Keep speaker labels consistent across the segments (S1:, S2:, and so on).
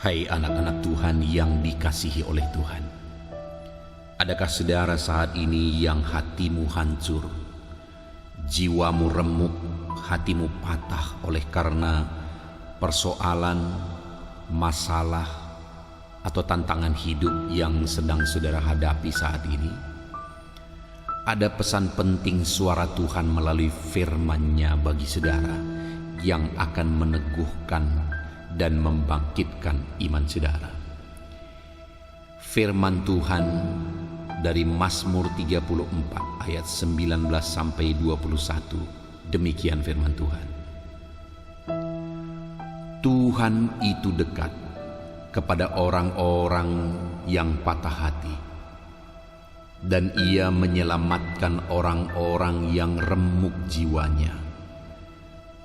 S1: Hai anak-anak Tuhan yang dikasihi oleh Tuhan, adakah saudara saat ini yang hatimu hancur, jiwamu remuk, hatimu patah oleh karena persoalan, masalah, atau tantangan hidup yang sedang saudara hadapi saat ini? Ada pesan penting suara Tuhan melalui firman-Nya bagi saudara yang akan meneguhkan dan membangkitkan iman saudara. Firman Tuhan dari Mazmur 34 ayat 19 sampai 21. Demikian firman Tuhan. Tuhan itu dekat kepada orang-orang yang patah hati, dan Ia menyelamatkan orang-orang yang remuk jiwanya.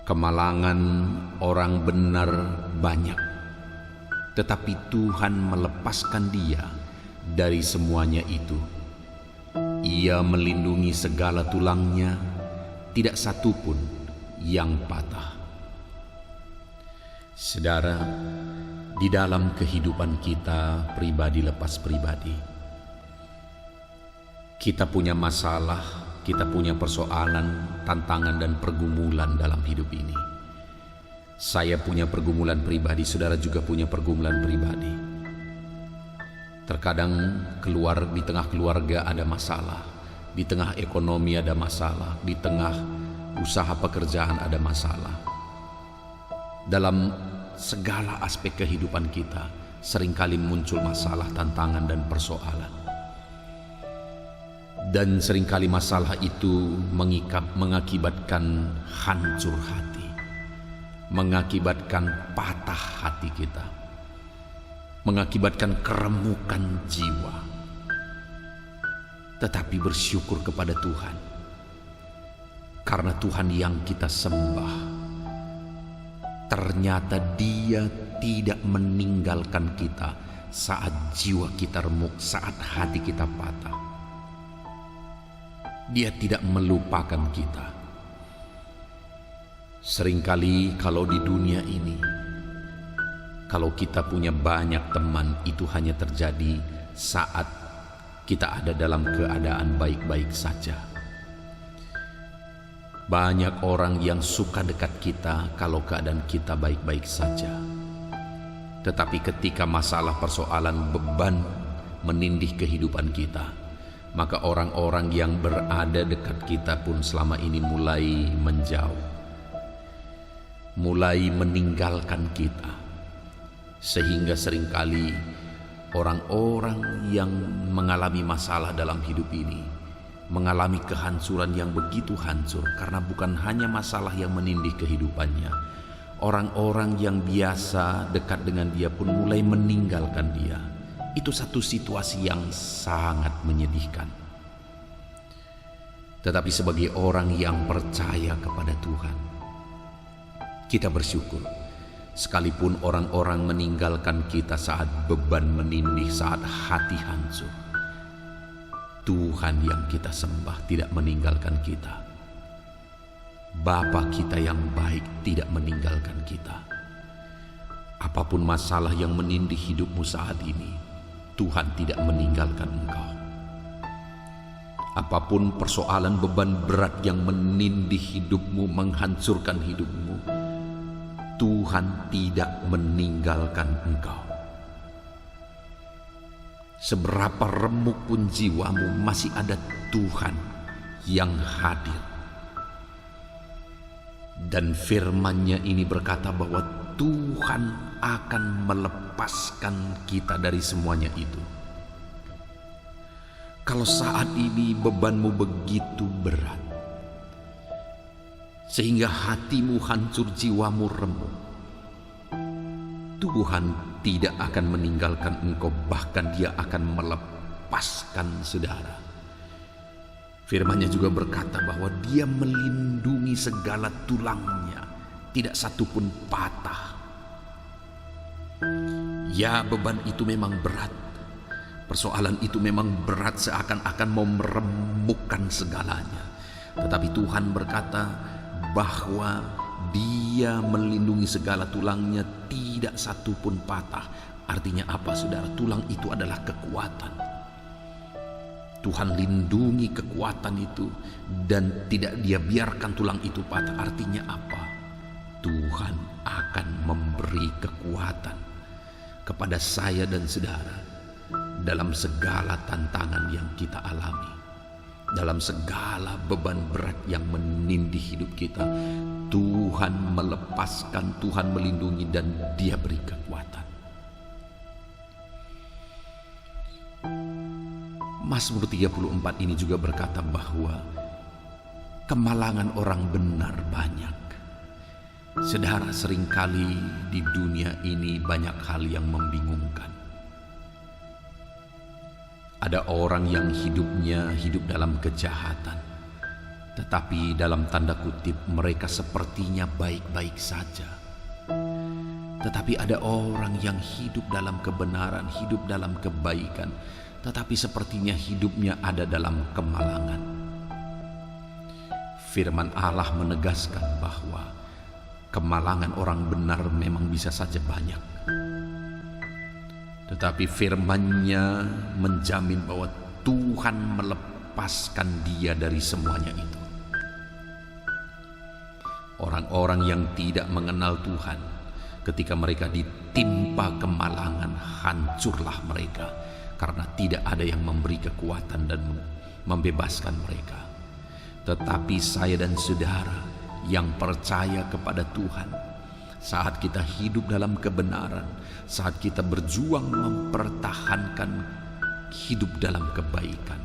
S1: Kemalangan orang benar banyak, tetapi Tuhan melepaskan dia dari semuanya itu. Ia melindungi segala tulangnya, tidak satu pun yang patah. Saudara, di dalam kehidupan kita pribadi lepas pribadi, kita punya masalah, kita punya persoalan, tantangan dan pergumulan dalam hidup ini. Saya punya pergumulan pribadi, saudara juga punya pergumulan pribadi. Terkadang di tengah keluarga ada masalah, di tengah ekonomi ada masalah, di tengah usaha pekerjaan ada masalah. Dalam segala aspek kehidupan kita, seringkali muncul masalah, tantangan dan persoalan. Dan seringkali masalah itu mengakibatkan hancur hati, mengakibatkan patah hati kita, mengakibatkan keremukan jiwa. Tetapi bersyukur kepada Tuhan, karena Tuhan yang kita sembah, ternyata Dia tidak meninggalkan kita saat jiwa kita remuk, saat hati kita patah. Dia tidak melupakan kita. Seringkali kalau di dunia ini, kalau kita punya banyak teman, itu hanya terjadi saat kita ada dalam keadaan baik-baik saja. Banyak orang yang suka dekat kita kalau keadaan kita baik-baik saja. Tetapi ketika masalah, persoalan, beban menindih kehidupan kita, maka orang-orang yang berada dekat kita pun selama ini mulai menjauh, mulai meninggalkan kita. Sehingga seringkali orang-orang yang mengalami masalah dalam hidup ini mengalami kehancuran yang begitu hancur, karena bukan hanya masalah yang menindih kehidupannya. Orang-orang yang biasa dekat dengan dia pun mulai meninggalkan dia. Itu satu situasi yang sangat menyedihkan. Tetapi sebagai orang yang percaya kepada Tuhan, kita bersyukur. Sekalipun orang-orang meninggalkan kita saat beban menindih, saat hati hancur, Tuhan yang kita sembah tidak meninggalkan kita. Bapa kita yang baik tidak meninggalkan kita. Apapun masalah yang menindih hidupmu saat ini, Tuhan tidak meninggalkan engkau. Apapun persoalan, beban berat yang menindih hidupmu, menghancurkan hidupmu, Tuhan tidak meninggalkan engkau. Seberapa remuk pun jiwamu, masih ada Tuhan yang hadir. Dan firman-Nya ini berkata bahwa Tuhan akan melepaskan kita dari semuanya itu. Kalau saat ini bebanmu begitu berat, sehingga hatimu hancur, jiwamu remuk, Tuhan tidak akan meninggalkan engkau, bahkan Dia akan melepaskan saudara. Firman-Nya juga berkata bahwa Dia melindungi segala tulangnya, tidak satu pun patah. Ya, beban itu memang berat, persoalan itu memang berat, seakan-akan mau meremukkan segalanya. Tetapi Tuhan berkata bahwa Dia melindungi segala tulangnya, tidak satu pun patah. Artinya apa, saudara? Tulang itu adalah kekuatan. Tuhan lindungi kekuatan itu dan tidak Dia biarkan tulang itu patah. Artinya apa? Tuhan akan memberi kekuatan kepada saya dan saudara dalam segala tantangan yang kita alami, dalam segala beban berat yang menindih hidup kita. Tuhan melepaskan, Tuhan melindungi, dan Dia beri kekuatan. Mazmur 34 ini juga berkata bahwa kemalangan orang benar banyak. Saudara, seringkali di dunia ini banyak hal yang membingungkan. Ada orang yang hidupnya hidup dalam kejahatan, tetapi dalam tanda kutip mereka sepertinya baik-baik saja. Tetapi ada orang yang hidup dalam kebenaran, hidup dalam kebaikan, tetapi sepertinya hidupnya ada dalam kemalangan. Firman Allah menegaskan bahwa kemalangan orang benar memang bisa saja banyak, tetapi firman-Nya menjamin bahwa Tuhan melepaskan dia dari semuanya itu. Orang-orang yang tidak mengenal Tuhan, ketika mereka ditimpa kemalangan, hancurlah mereka, karena tidak ada yang memberi kekuatan dan membebaskan mereka. Tetapi saya dan saudara yang percaya kepada Tuhan, saat kita hidup dalam kebenaran, saat kita berjuang mempertahankan hidup dalam kebaikan,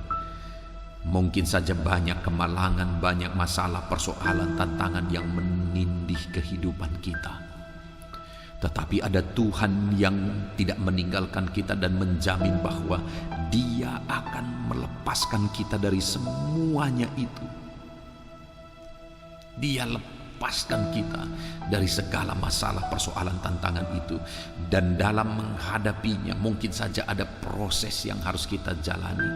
S1: mungkin saja banyak kemalangan, banyak masalah, persoalan, tantangan yang menindih kehidupan kita, tetapi ada Tuhan yang tidak meninggalkan kita dan menjamin bahwa Dia akan melepaskan kita dari semuanya itu. Dia lepaskan kita dari segala masalah, persoalan, tantangan itu. Dan dalam menghadapinya mungkin saja ada proses yang harus kita jalani.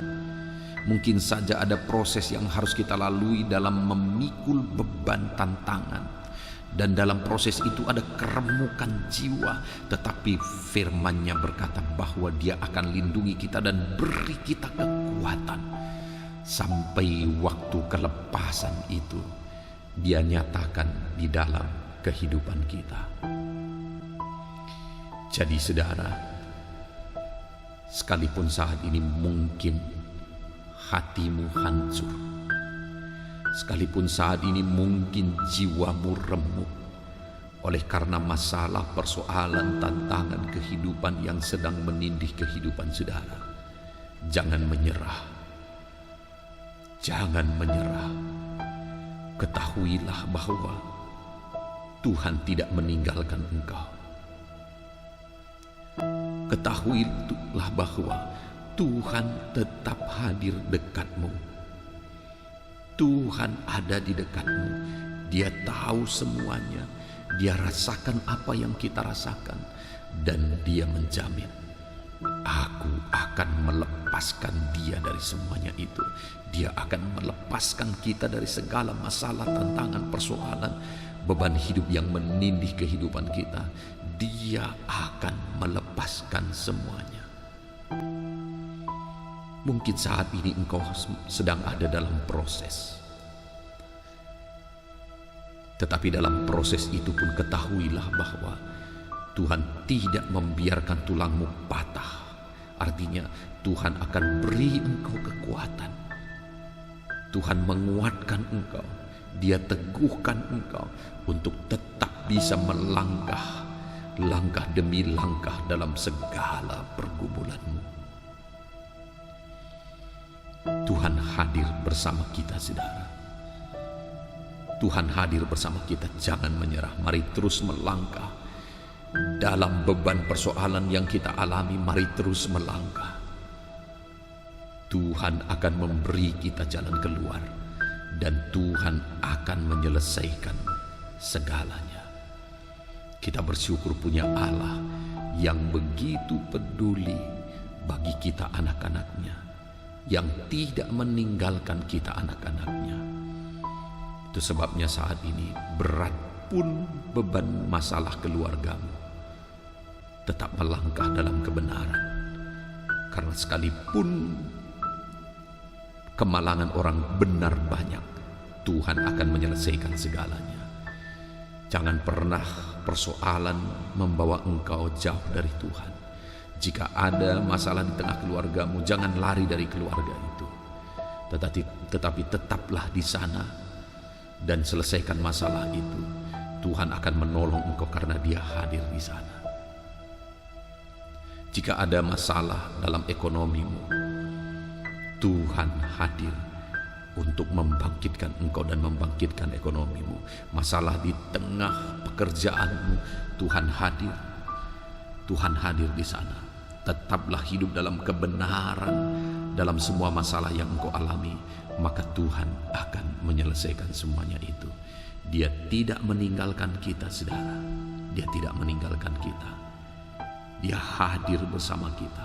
S1: Mungkin saja ada proses yang harus kita lalui dalam memikul beban tantangan. Dan dalam proses itu ada keremukan jiwa. Tetapi firman-Nya berkata bahwa Dia akan lindungi kita dan beri kita kekuatan. Sampai waktu kelepasan itu Dia nyatakan di dalam kehidupan kita. Jadi saudara, sekalipun saat ini mungkin hatimu hancur, sekalipun saat ini mungkin jiwamu remuk oleh karena masalah, persoalan, tantangan kehidupan yang sedang menindih kehidupan saudara, jangan menyerah. Jangan menyerah. Ketahuilah bahwa Tuhan tidak meninggalkan engkau. Ketahuilah bahwa Tuhan tetap hadir dekatmu. Tuhan ada di dekatmu. Dia tahu semuanya. Dia rasakan apa yang kita rasakan. Dan Dia menjamin, aku akan melepaskan dia dari semuanya itu. Dia akan melepaskan kita dari segala masalah, tantangan, persoalan, beban hidup yang menindih kehidupan kita. Dia akan melepaskan semuanya. Mungkin saat ini engkau sedang ada dalam proses. Tetapi dalam proses itu pun ketahuilah bahwa Tuhan tidak membiarkan tulangmu patah. Artinya Tuhan akan beri engkau kekuatan. Tuhan menguatkan engkau. Dia teguhkan engkau untuk tetap bisa melangkah, langkah demi langkah dalam segala pergumulanmu. Tuhan hadir bersama kita, saudara. Tuhan hadir bersama kita. Jangan menyerah. Mari terus melangkah dalam beban persoalan yang kita alami. Mari terus melangkah. Tuhan akan memberi kita jalan keluar, dan Tuhan akan menyelesaikan segalanya. Kita bersyukur punya Allah yang begitu peduli bagi kita anak-anaknya, yang tidak meninggalkan kita anak-anaknya. Itu sebabnya saat ini berat sekalipun beban masalah keluargamu, tetap melangkah dalam kebenaran. Karena sekalipun kemalangan orang benar banyak, Tuhan akan menyelesaikan segalanya. Jangan pernah persoalan membawa engkau jauh dari Tuhan. Jika ada masalah di tengah keluargamu, jangan lari dari keluarga itu. Tetapi tetaplah di sana dan selesaikan masalah itu. Tuhan akan menolong engkau karena Dia hadir di sana. Jika ada masalah dalam ekonomimu, Tuhan hadir untuk membangkitkan engkau dan membangkitkan ekonomimu. Masalah di tengah pekerjaanmu, Tuhan hadir. Tuhan hadir di sana. Tetaplah hidup dalam kebenaran dalam semua masalah yang engkau alami, maka Tuhan akan menyelesaikan semuanya itu. Dia tidak meninggalkan kita, saudara. Dia tidak meninggalkan kita. Dia hadir bersama kita.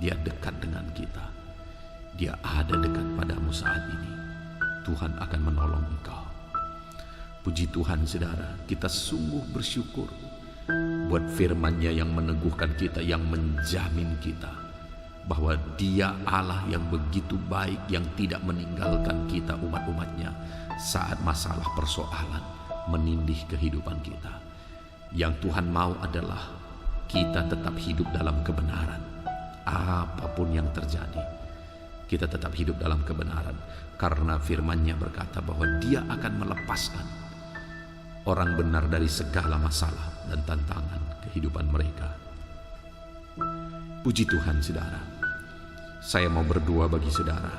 S1: Dia dekat dengan kita. Dia ada dekat padamu saat ini. Tuhan akan menolong engkau. Puji Tuhan, saudara, kita sungguh bersyukur buat firman-Nya yang meneguhkan kita, yang menjamin kita bahwa Dia Allah yang begitu baik, yang tidak meninggalkan kita umat-umat-Nya saat masalah persoalan menindih kehidupan kita. Yang Tuhan mau adalah kita tetap hidup dalam kebenaran. Apapun yang terjadi, kita tetap hidup dalam kebenaran, karena firman-Nya berkata bahwa Dia akan melepaskan orang benar dari segala masalah dan tantangan kehidupan mereka. Puji Tuhan, saudara. Saya mau berdoa bagi saudara.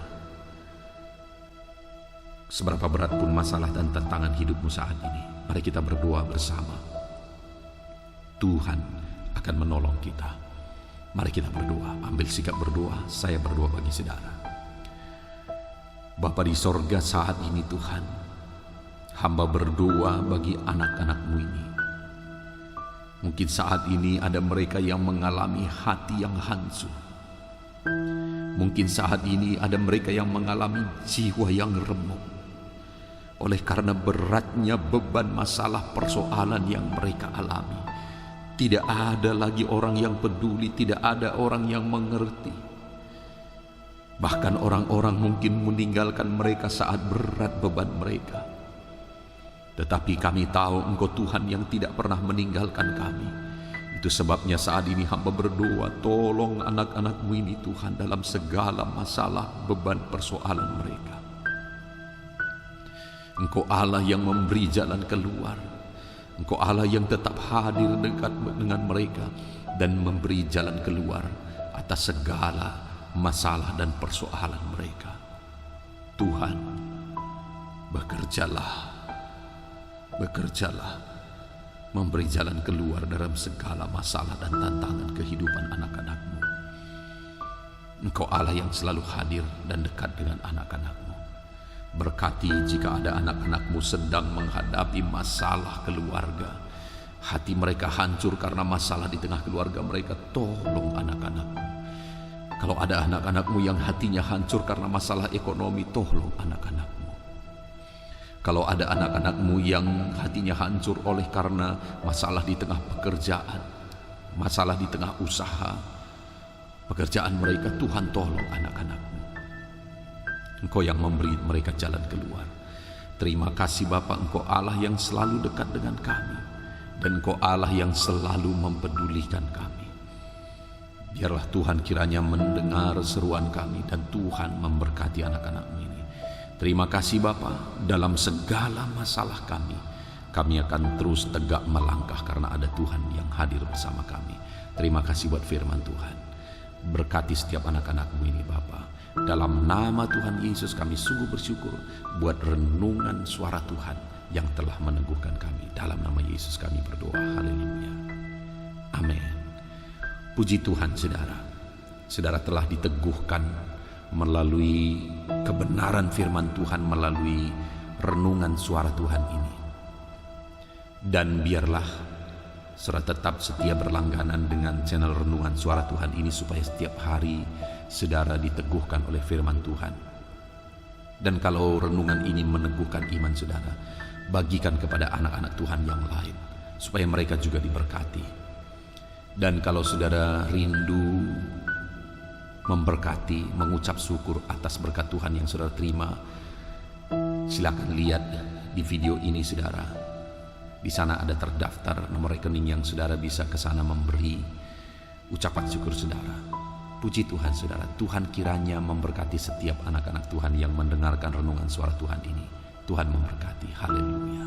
S1: Seberapa berat pun masalah dan tantangan hidupmu saat ini, mari kita berdoa bersama. Tuhan akan menolong kita. Mari kita berdoa, ambil sikap berdoa. Saya berdoa bagi saudara. Bapa di sorga, saat ini Tuhan, hamba berdoa bagi anak-anak-Mu ini. Mungkin saat ini ada mereka yang mengalami hati yang hancur. Mungkin saat ini ada mereka yang mengalami jiwa yang remuk oleh karena beratnya beban masalah persoalan yang mereka alami. Tidak ada lagi orang yang peduli, tidak ada orang yang mengerti. Bahkan orang-orang mungkin meninggalkan mereka saat berat beban mereka. Tetapi kami tahu Engkau Tuhan yang tidak pernah meninggalkan kami. Itu sebabnya saat ini hamba berdoa, tolong anak-anak-Mu ini Tuhan dalam segala masalah beban persoalan mereka. Engkau Allah yang memberi jalan keluar. Engkau Allah yang tetap hadir dekat dengan mereka dan memberi jalan keluar atas segala masalah dan persoalan mereka. Tuhan, bekerjalah, memberi jalan keluar dalam segala masalah dan tantangan kehidupan anak-anak-Mu. Engkau Allah yang selalu hadir dan dekat dengan anak-anak-Mu. Berkati jika ada anak-anak-Mu sedang menghadapi masalah keluarga, hati mereka hancur karena masalah di tengah keluarga mereka, tolong anak-anak-Mu. Kalau ada anak-anak-Mu yang hatinya hancur karena masalah ekonomi, tolong anak-anak-Mu. Kalau ada anak-anak-Mu yang hatinya hancur oleh karena masalah di tengah pekerjaan, masalah di tengah usaha, pekerjaan mereka, Tuhan tolong anak-anak-Mu. Engkau yang memberi mereka jalan keluar. Terima kasih Bapa, Engkau Allah yang selalu dekat dengan kami, dan Engkau Allah yang selalu mempedulikan kami. Biarlah Tuhan kiranya mendengar seruan kami, dan Tuhan memberkati anak-anak-Mu ini. Terima kasih Bapa, dalam segala masalah kami akan terus tegak melangkah karena ada Tuhan yang hadir bersama kami. Terima kasih buat firman Tuhan. Berkati setiap anak-anak-Mu ini Bapa. Dalam nama Tuhan Yesus kami sungguh bersyukur buat renungan suara Tuhan yang telah meneguhkan kami. Dalam nama Yesus kami berdoa. Haleluya. Amin. Puji Tuhan, saudara. Saudara telah diteguhkan melalui kebenaran firman Tuhan, melalui renungan suara Tuhan ini. Dan biarlah saudara tetap setia berlangganan dengan channel renungan suara Tuhan ini, supaya setiap hari saudara diteguhkan oleh firman Tuhan. Dan kalau renungan ini meneguhkan iman saudara, bagikan kepada anak-anak Tuhan yang lain, supaya mereka juga diberkati. Dan kalau saudara rindu memberkati, mengucap syukur atas berkat Tuhan yang saudara terima, silakan lihat di video ini saudara. Di sana ada terdaftar nomor rekening yang saudara bisa ke sana memberi ucapan syukur saudara. Puji Tuhan saudara, Tuhan kiranya memberkati setiap anak-anak Tuhan yang mendengarkan renungan suara Tuhan ini. Tuhan memberkati. Haleluya.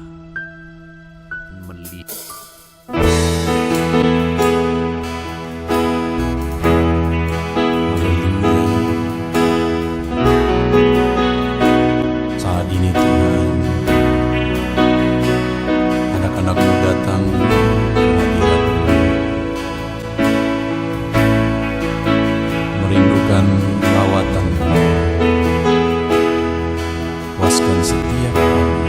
S1: Saat ini Tuhan, anak-anak-Mu datang ke hadirat-Mu, merindukan lawatan-Mu. Puaskan setiap kami.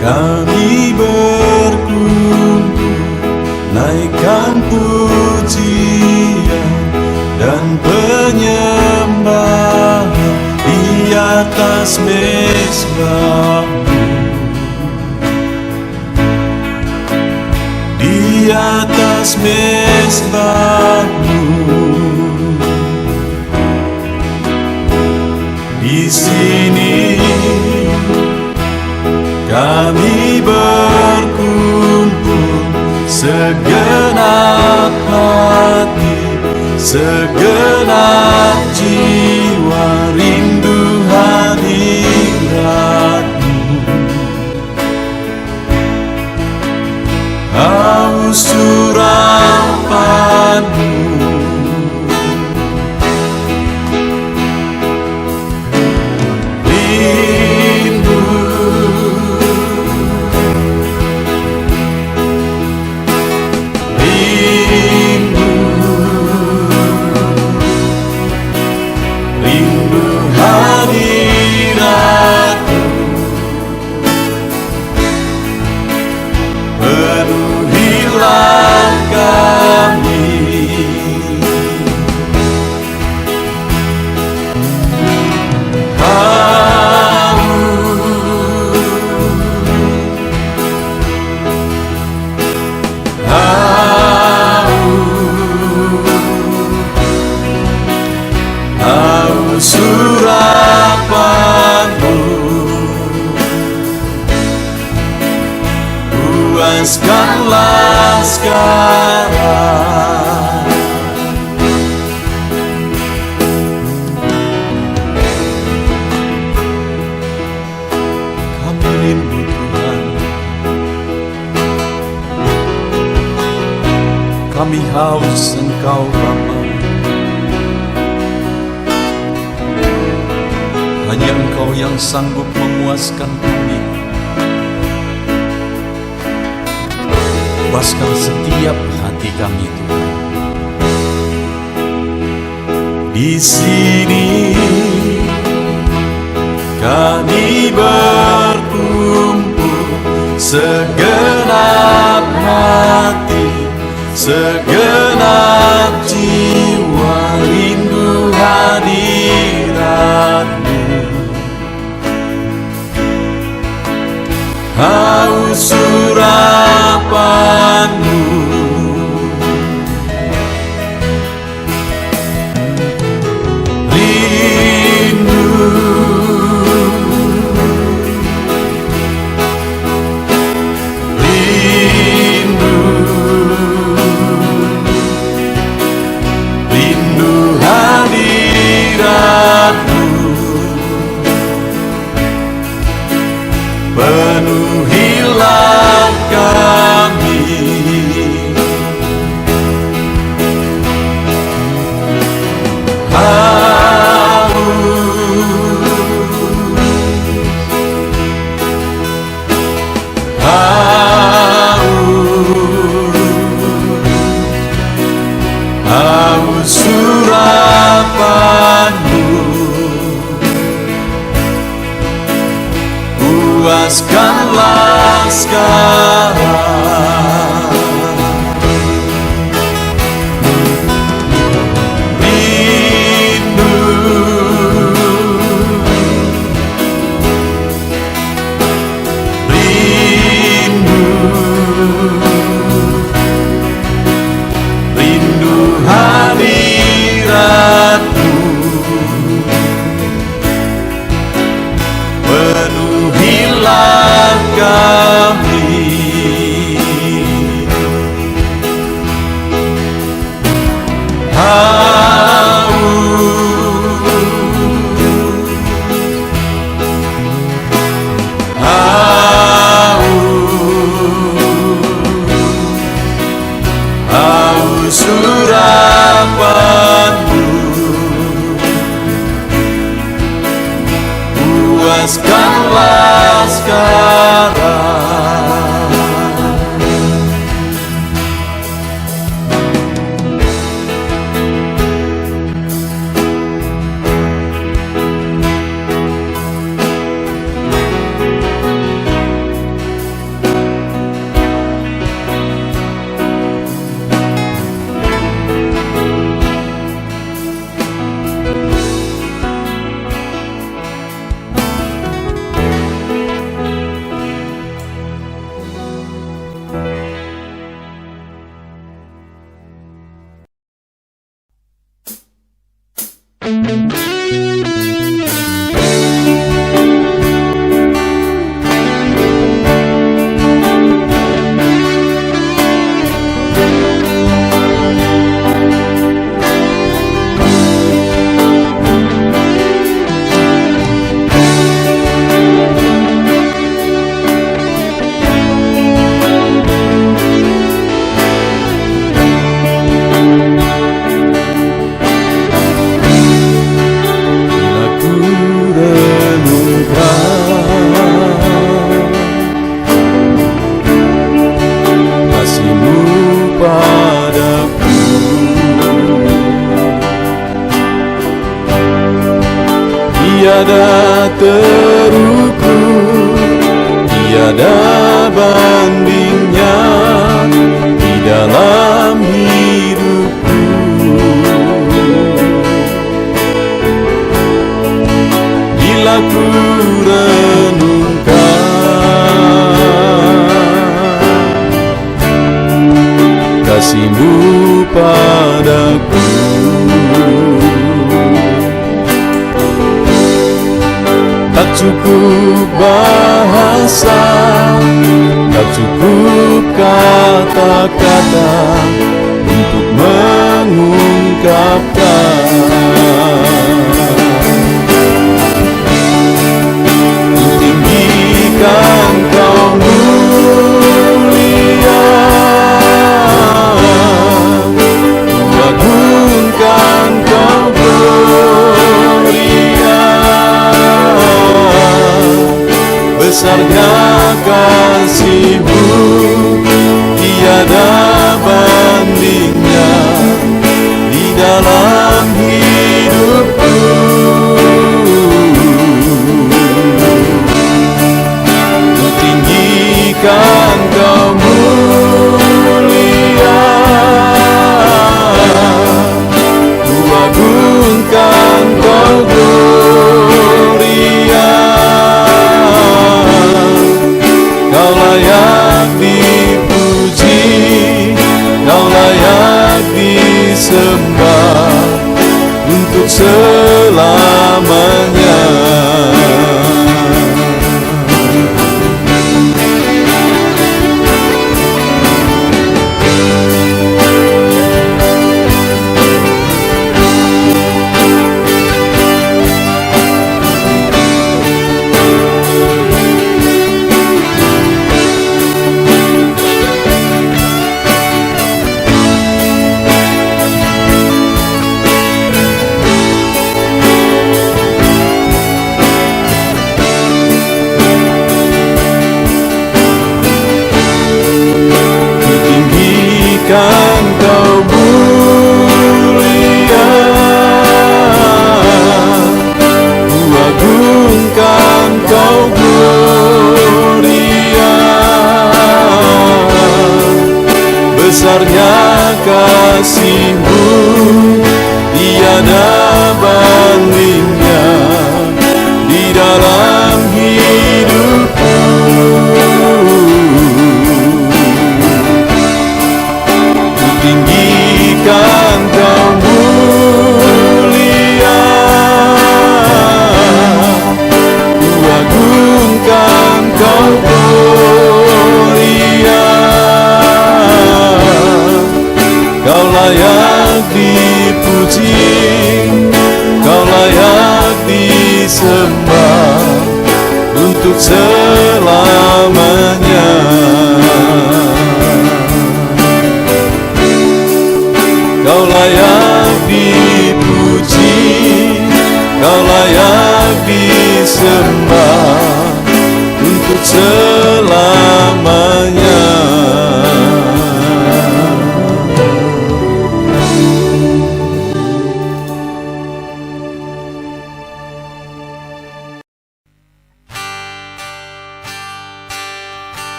S1: Kami berkumpul, naikkan pujian dan penyembahan di atas mezbah-Mu, di atas mezbah-Mu. Di sini kami berkumpul, segenap hati, segenap jiwa, rindu hadirat-Mu. Haus surapan-Mu, surapan-Mu, puaskanlah sekarang. Kami rindu Tuhan, kami haus Engkau Bapa. Hanya Engkau yang sanggup memuaskan kami. Puaskan setiap hati kami Tuhan. Di sini kami berkumpul, segenap hati, segenap jiwa, rindu hadirat-Mu. Haus surapan-Mu, rindu, rindu, rindu hadirat-Mu. Penuhilah
S2: tiada terukur, tiada bandingnya di dalam hidupku. Bila ku renungkan kasih-Mu padaku, tak cukup bahasa, tak cukup kata-kata untuk mengungkapkan. Tinggikan Kau mulia, agungkan Kau gloria, besarnya kasih-Mu, tiada bandingnya di dalam hidupku. Ku tinggikan Kau mulia, ku agungkan Kau gloria, Kau layak dipuji, Kau layak disembah untuk selamanya. Kan Kau mulia, ku agungkan Kau gloria, besarnya kasih-Mu, tiada bandingnya di dalam hidupku. Tinggikan Kau mulia, ku agungkan Kau gloria, Kau layak dipuji, Kau layak disembah untuk selamanya. Kau layak dipuji, Kau layak disembah untuk selamanya.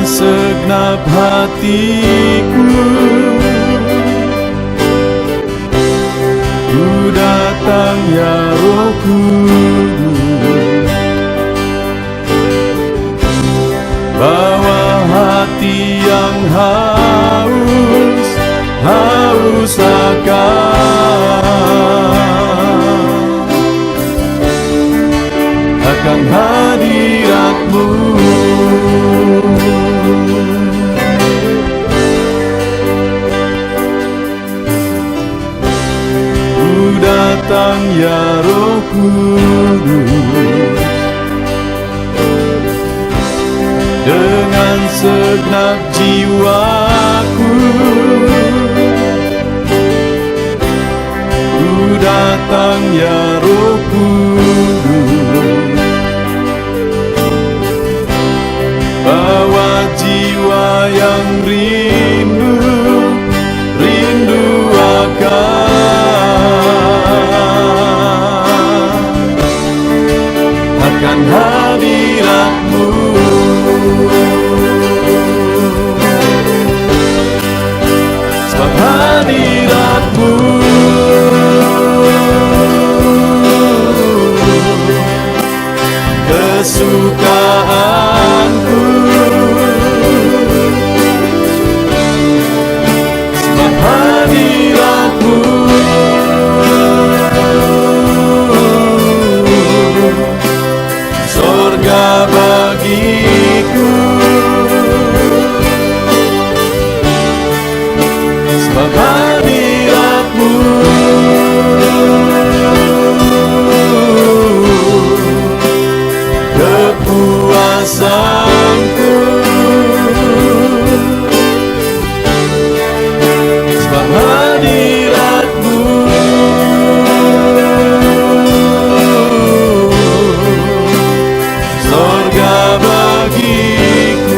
S2: Segenap hatiku ku datang ya Roh Kudus, bawa hati yang haus akan hadirat datang ya Roh Kudus, dengan segenap jiwaku ku datang ya Roh Kudus, bawa jiwa yang rindu akan hadirat-Mu. Sebab hadirat-Mu kesukaanku, sebab hadirat-Mu surga bagiku, sebab hadirat-Mu kepuasanku, sebab hadirat-Mu surga bagiku.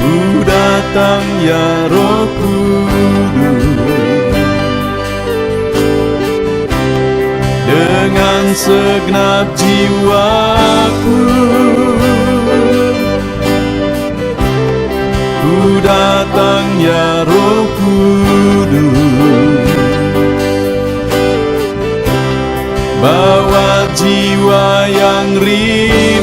S2: Ku datang ya Roh Kudus, dengan segenap jiwaku ku datang ya Roh Kudus, bawa jiwa yang rindu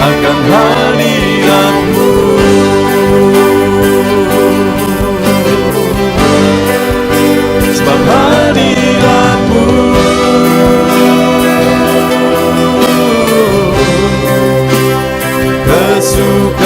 S2: akan hadirat-Mu. Sebab hadirat-Mu kesukaanku,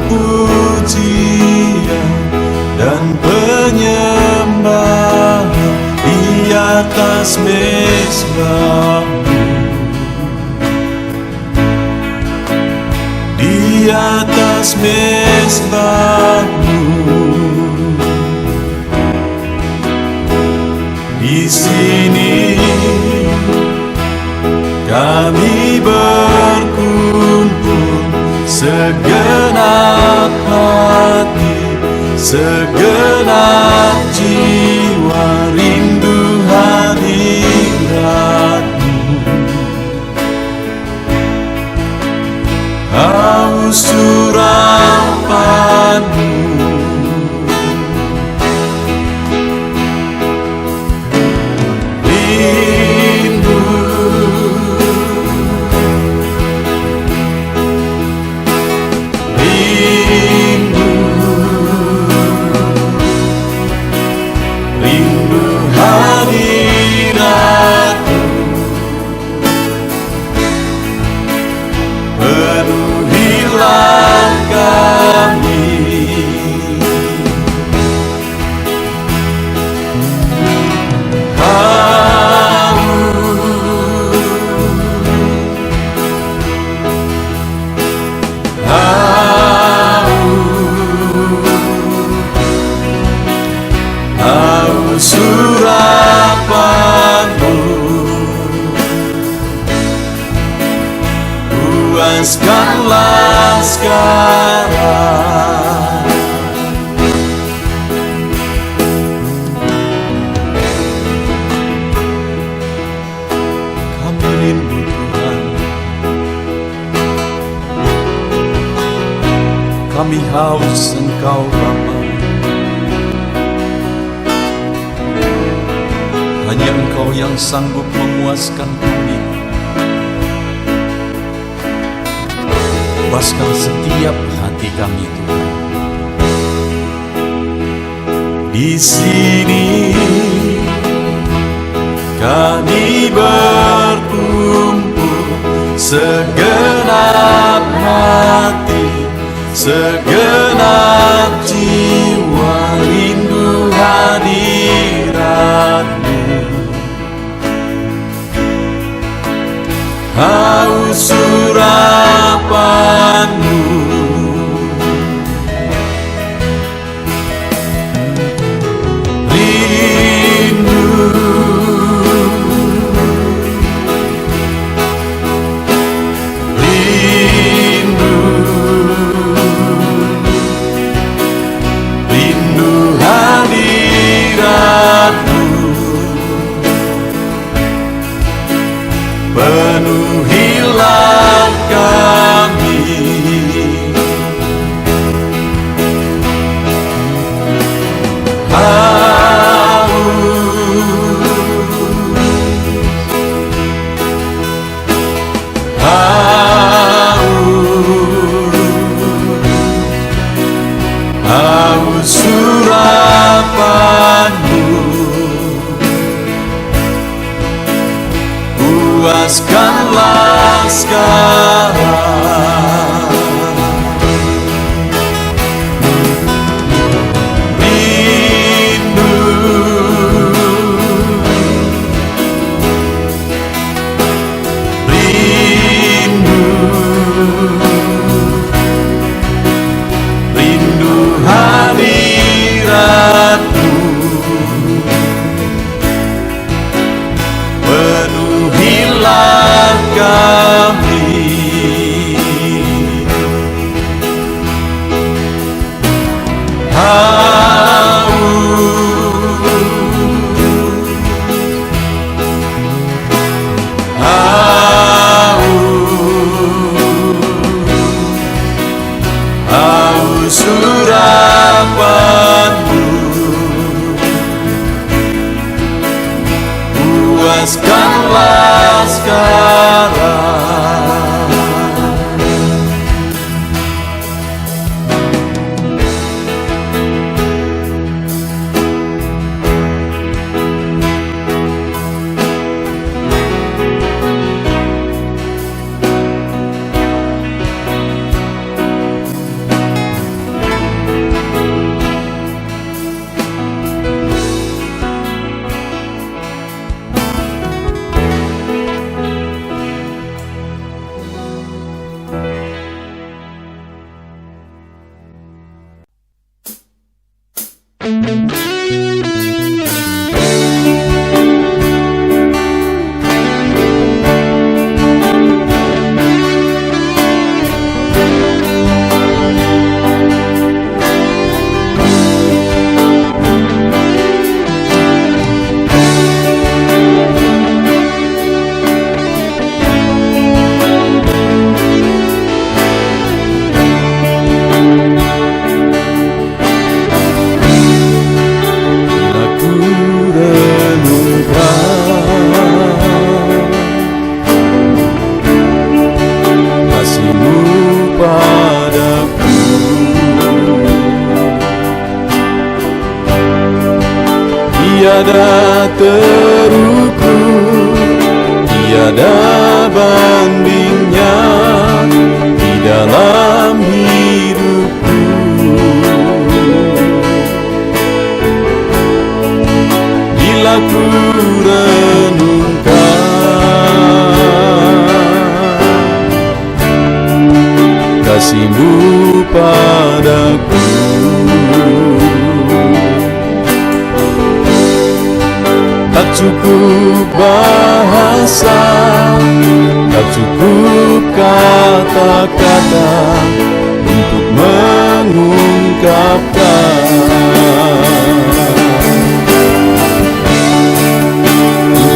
S2: pujian dan penyembahan di atas mezbah-Mu, di atas mezbah-Mu. Di sini kami berkumpul, segenap hati, segenap jiwa, rindu hadirat-Mu. Haus urapan-Mu, surapan-Mu, puaskanlah sekarang. Kami rindu Tuhan, kami haus Engkau Bapa. Hanya Engkau yang sanggup memuaskan kami. Puaskan setiap hati kami, Tuhan. Di sini kami berkumpul, segenap hati, segenap jiwa, rindu hadirat-Mu. Haus urapan-Mu, rindu, rindu, rindu hadirat-Mu. Penuhilah kami, haus surapan-Mu, puaskanlah sekarang. Rindu, rindu, rindu hadirat-Mu. Penuhilah kami, haus surapan-Mu, puaskanlah sekarang. Tiada terukur, tiada bandingnya di dalam hidupku. Bila ku renungkan kasih-Mu padaku, tak cukup bahasa, tak cukup kata-kata untuk mengungkapkan.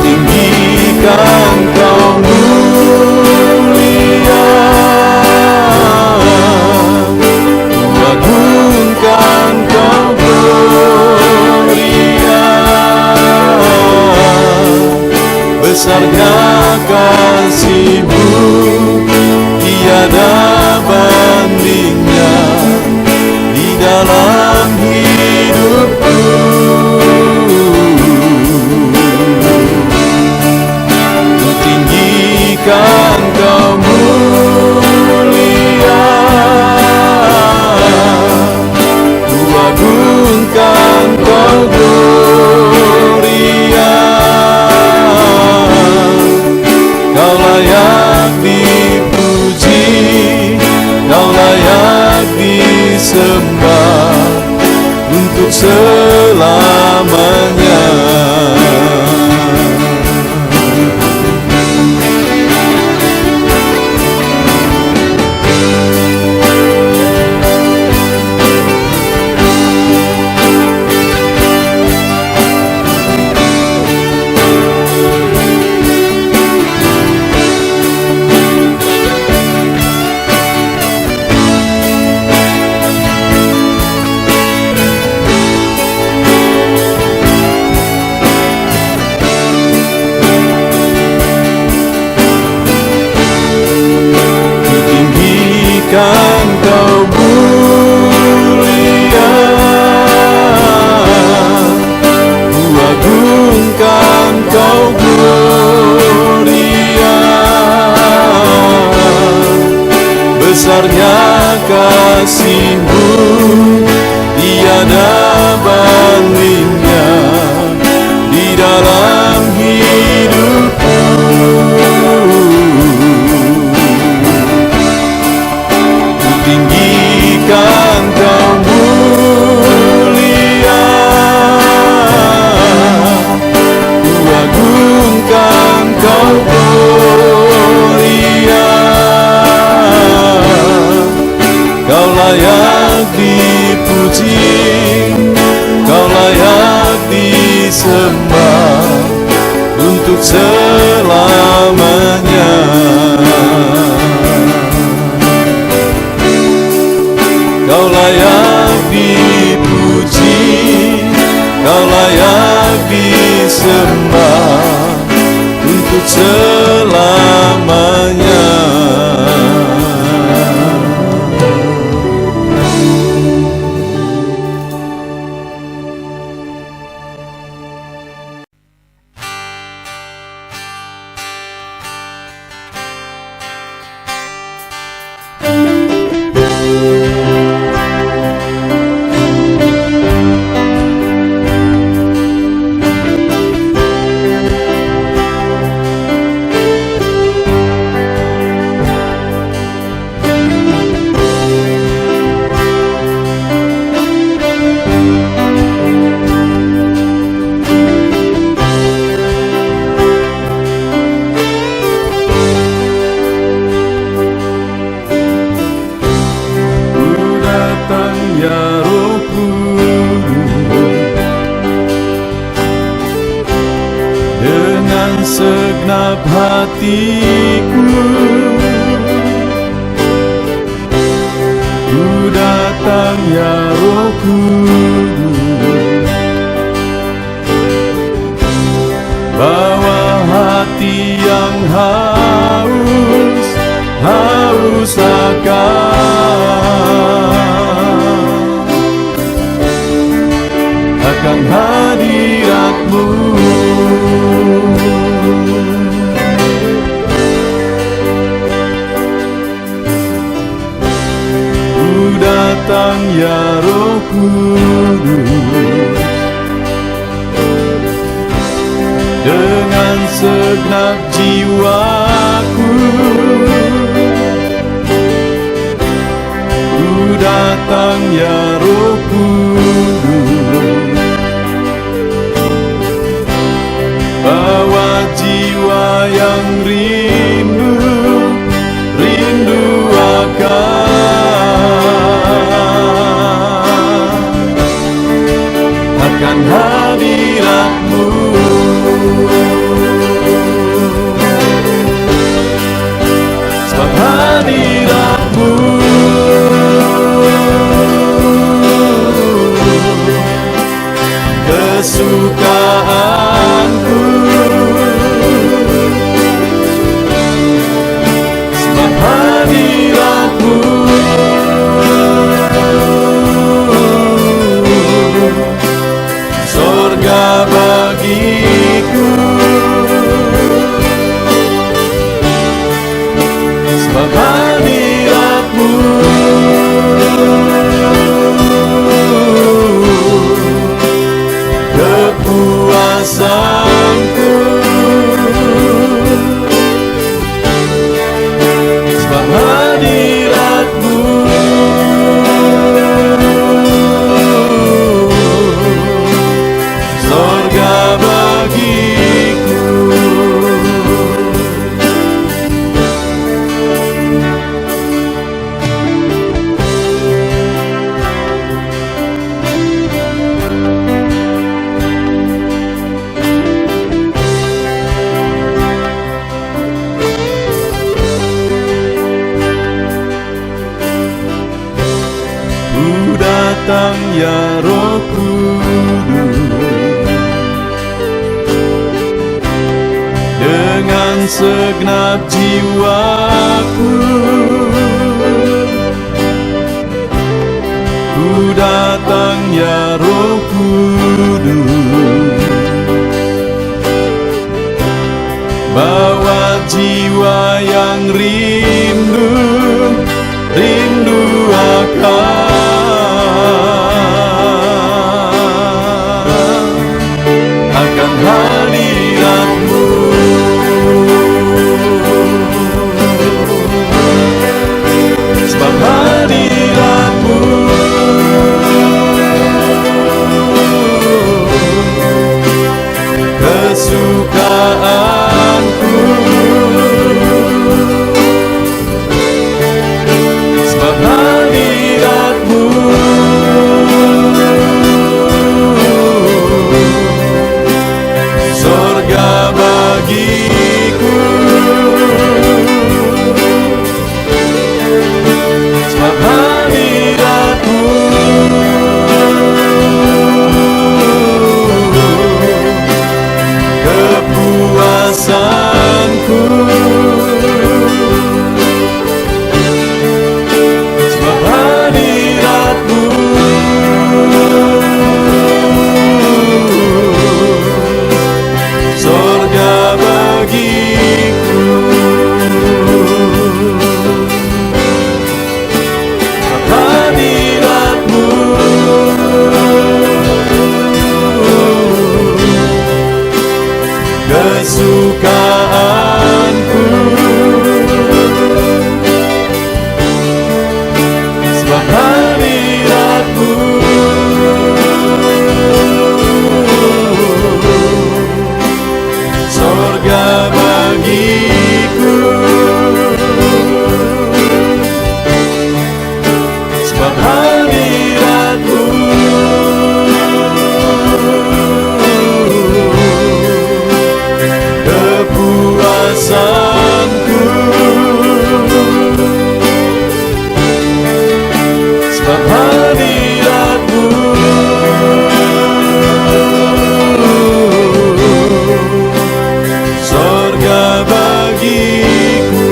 S2: Tinggikan Kau mulia, agungkan Kau gloria, besarnya kasih-Mu, tiada bandingnya di dalam hidupku. Ku tinggikan Kau mulia, ku agungkan Kau gloria, Kau layak dipuji, Kau layak disembah untuk selamanya. Kan Kau mulia, ku agungkan Kau gloria, besarnya kasih-Mu, tiada bandingnya di dalam hidupku. Tinggikan Kau mulia, ku agungkan Kau gloria, Kau layak dipuji, Kau layak disembah untuk selamanya. Kau layak dipuji, Kau layak disembah untuk selamanya. segenap hatiku, ku datang ya Roh Kudus, bawa hati yang haus akan hadirat-Mu. Ku datang ya Roh Kudus, dengan segenap jiwaku, ku datang ya Roh Kudus, bawa jiwa yang rindu akan hadirat-Mu. Sebab hadirat-Mu kesukaanku, sebab hadirat-Mu sorga bagiku, sebab hadirat-Mu kepuasanku, sebab hadirat-Mu sorga bagiku. Ku datang ya Roh Kudus, dengan segenap jiwaku, ku datang ya Roh Kudus, bawa jiwa yang rindu akan hadirat-Mu. Sebab hadirat-Mu kesukaanku, alasanku, sebab hadiratmu sorga bagiku.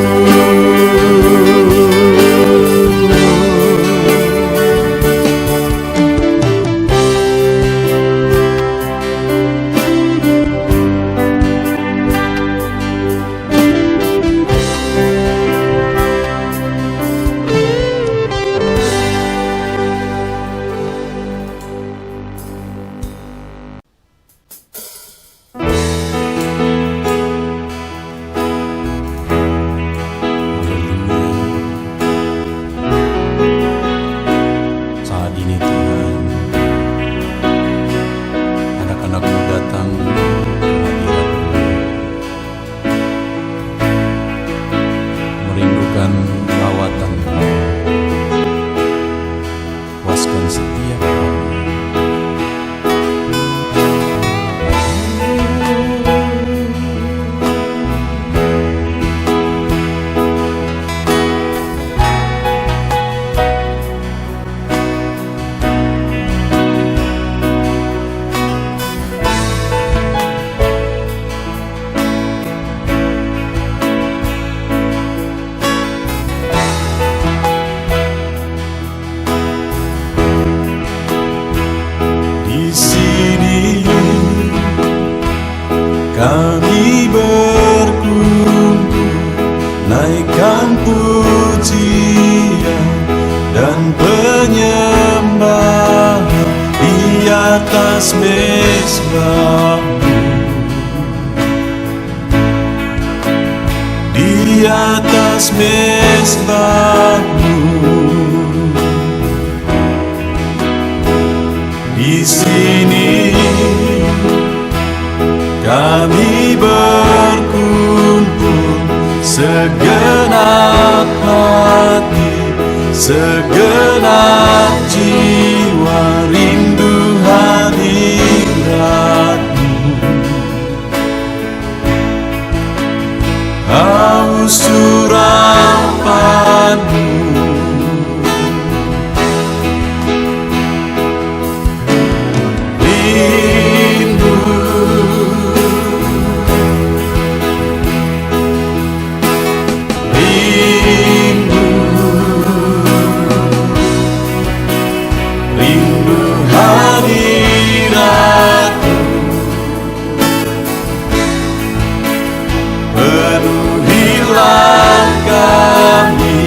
S2: Saat ini Tuhan, anak-anak-Mu datang ke hadirat-Mu, merindukan lawatan-Mu. Puaskan setiap kami. Di sini kami berkumpul, naikkan pujian dan penyembahan di atas mezbah-Mu, di atas mezbah-Mu. Di sini kami berkumpul, segenap hati, segenap jiwa, rindu hadirat-Mu, haus urapan-Mu. Rindu hadirat-Mu, penuhilah kami.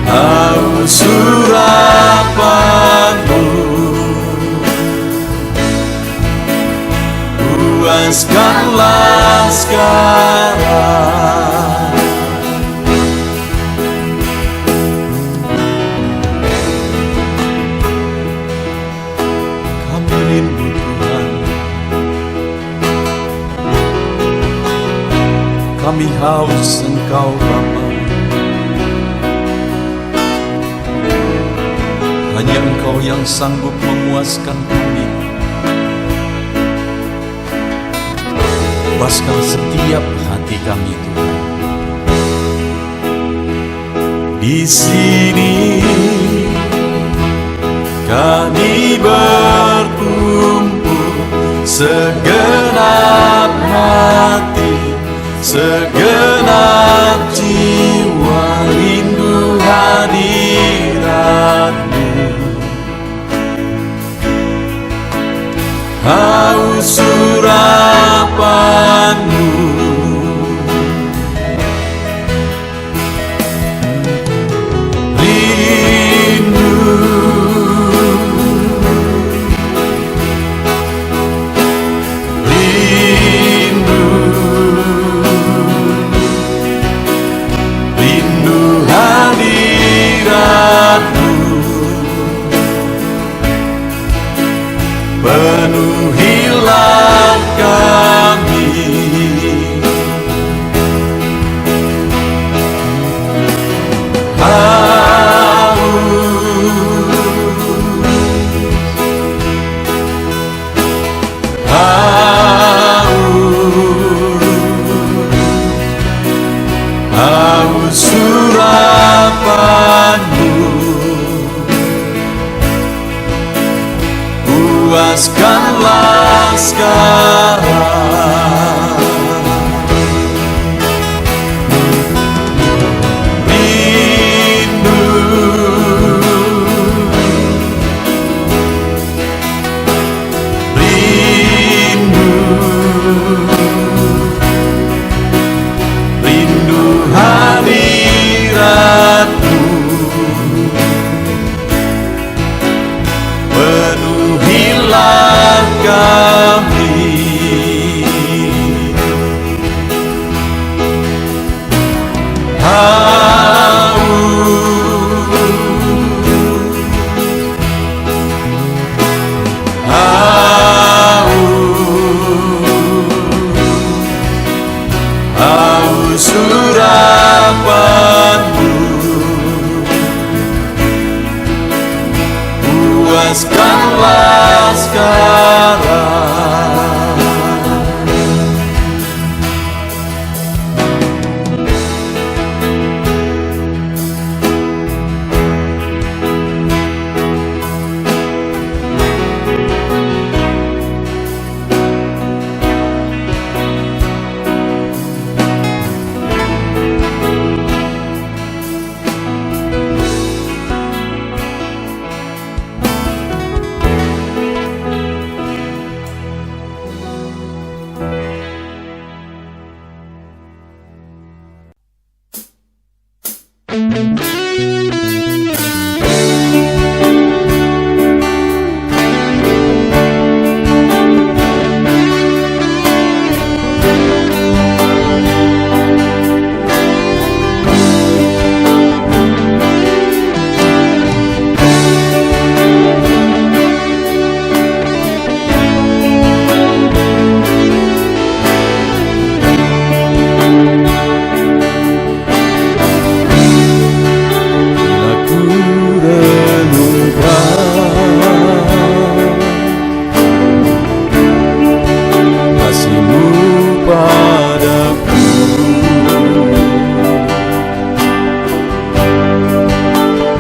S2: Haus urapan-Mu, puaskanlah sekarang. Kami rindu Tuhan, kami haus Engkau Bapa. Hanya Engkau yang sanggup memuaskan kami. Puaskan setiap hati kami Tuhan. Di sini kami berkumpul, segenap hati, segenap jiwa, rindu hadirat-Mu, haus urapan-Mu. Penuhilah kami. sekarang. Rindu, rindu, rindu hadiratmu. Penuhilah kami, haus urapanmu, puaskanlah sekarang.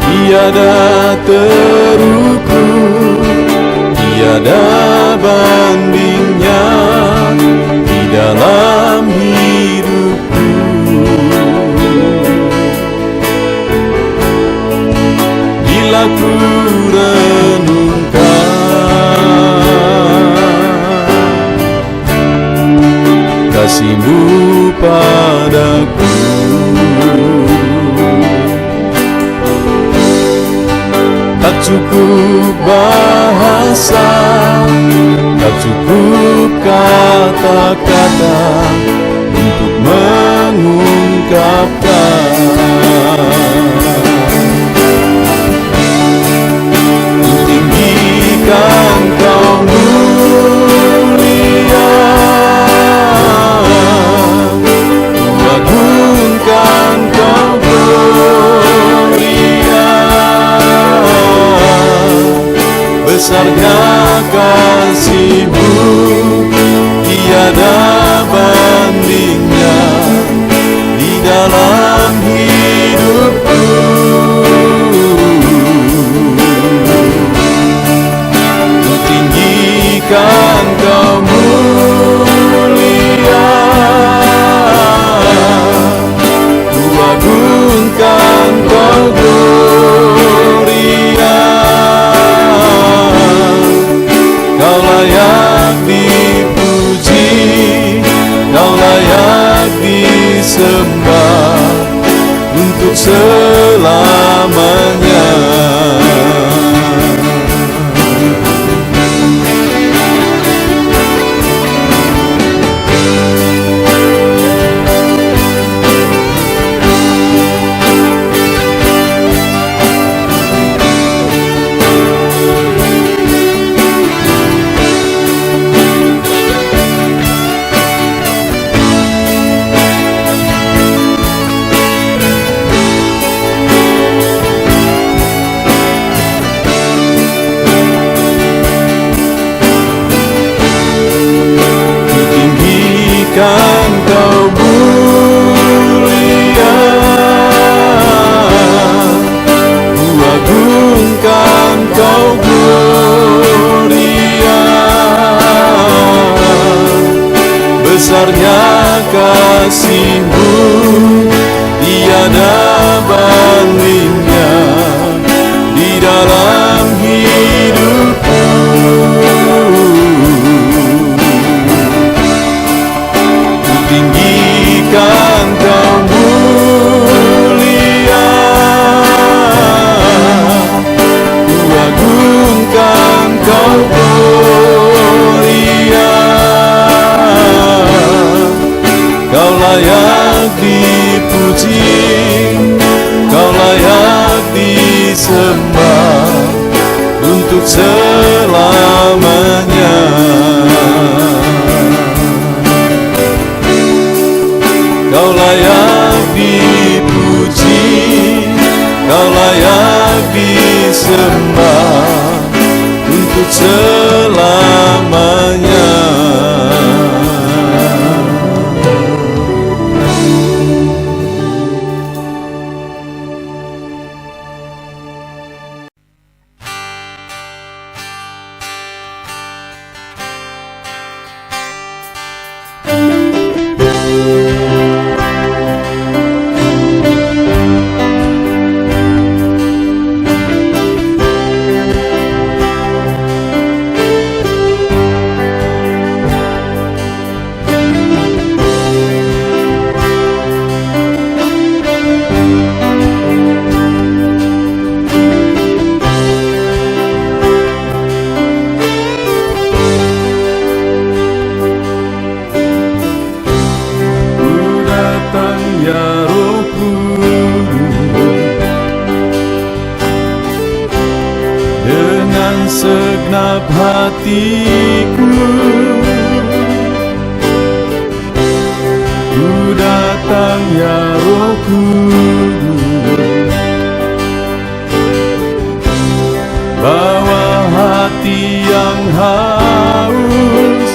S2: Tiada terukur, tiada bandingnya di dalam hidupku. Bila ku renungkan kasih-Mu padaku, tak cukup bahasa, tak cukup kata-kata untuk mengungkapkan. Tinggikan Kau mulia, agungkan Kau gloria. Besarnya kasih-Mu, tiada bandingnya di dalam hidupku. Ku tinggikan Kau mulia, ku agungkan Kau gloria. Kau layak dipuji, Kau layak disembah untuk selamanya. kasih-Mu tiada bandingnya di dalam hidupku. Ku tinggikan Kau mulia, ku agungkan Kau gloria. Kau layak dipuji, Kau layak disembah untuk selamanya. Kau layak dipuji, Kau layak disembah untuk selamanya. Segenap hatiku ku datang ya Roh Kudus, bawa hati yang haus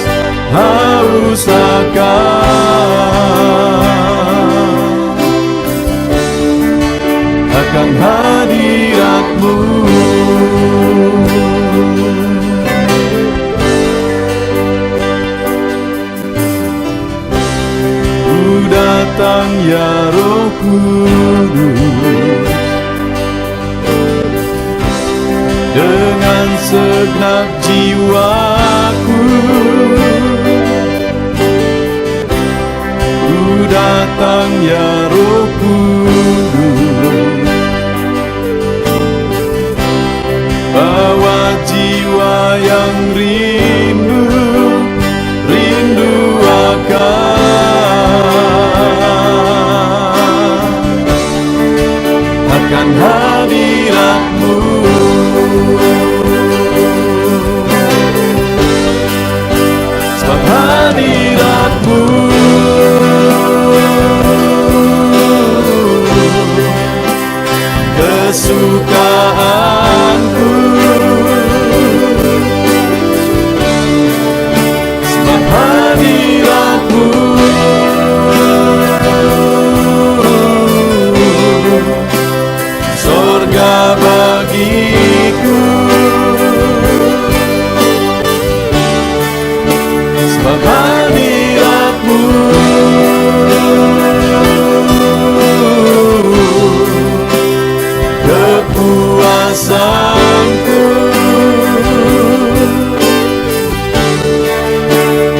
S2: akan hadirat-Mu. Datang ya Roh Kudus, dengan segenap jiwaku ku datang ya Roh Kudus, bawa jiwa yang rindu akan hadirat-Mu. Sebab hadirat-Mu kesukaanku. Sebab hadirat-Mu surga bagiku. Sebab hadirat-Mu kepuasanku.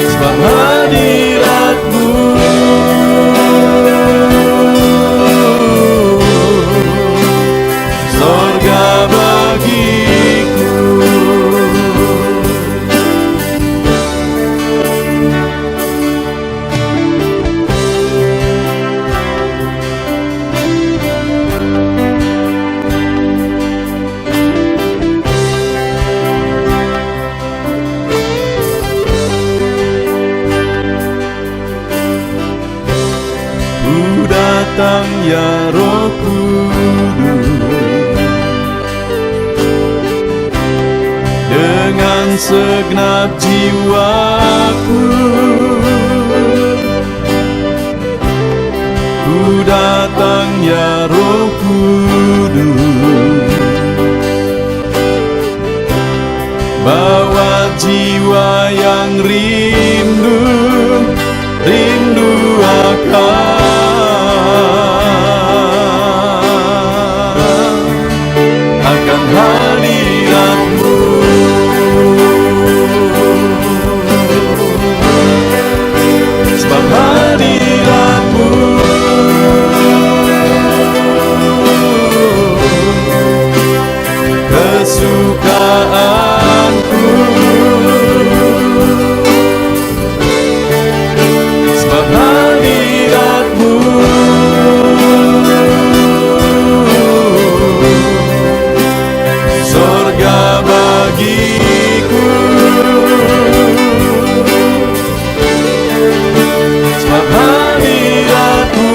S2: Sebab hadirat-Mu surga bagiku. Ku datang ya Roh Kudus, dengan segenap jiwaku ku datang ya Roh Kudus, bawa jiwa yang rindu akan akan hadirat-Mu. Sebab hadirat-Mu kesukaanku. Sebab hadirat-Mu sorga bagiku. Sebab hadirat-Mu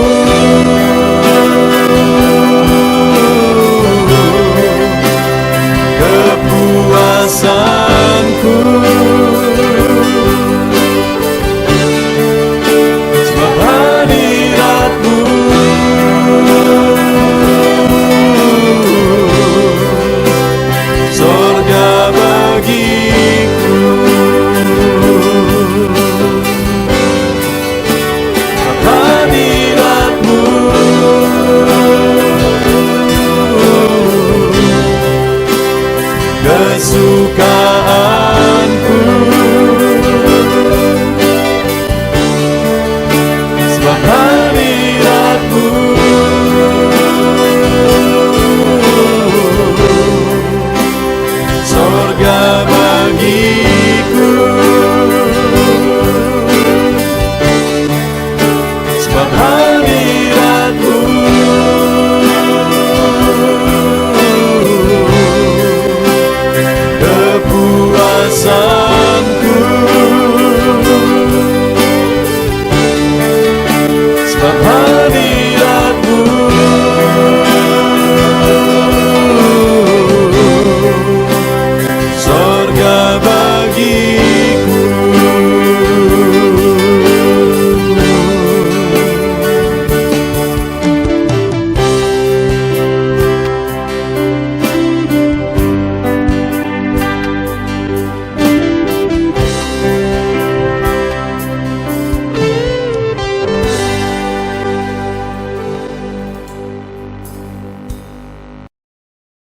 S2: kepuasanku. Sebab hadirat-Mu sorga bagiku. Sebab hadirat-Mu kesukaanku. Sebab hadirat-Mu sorga bagiku. Sebab hadirat-Mu kepuasan.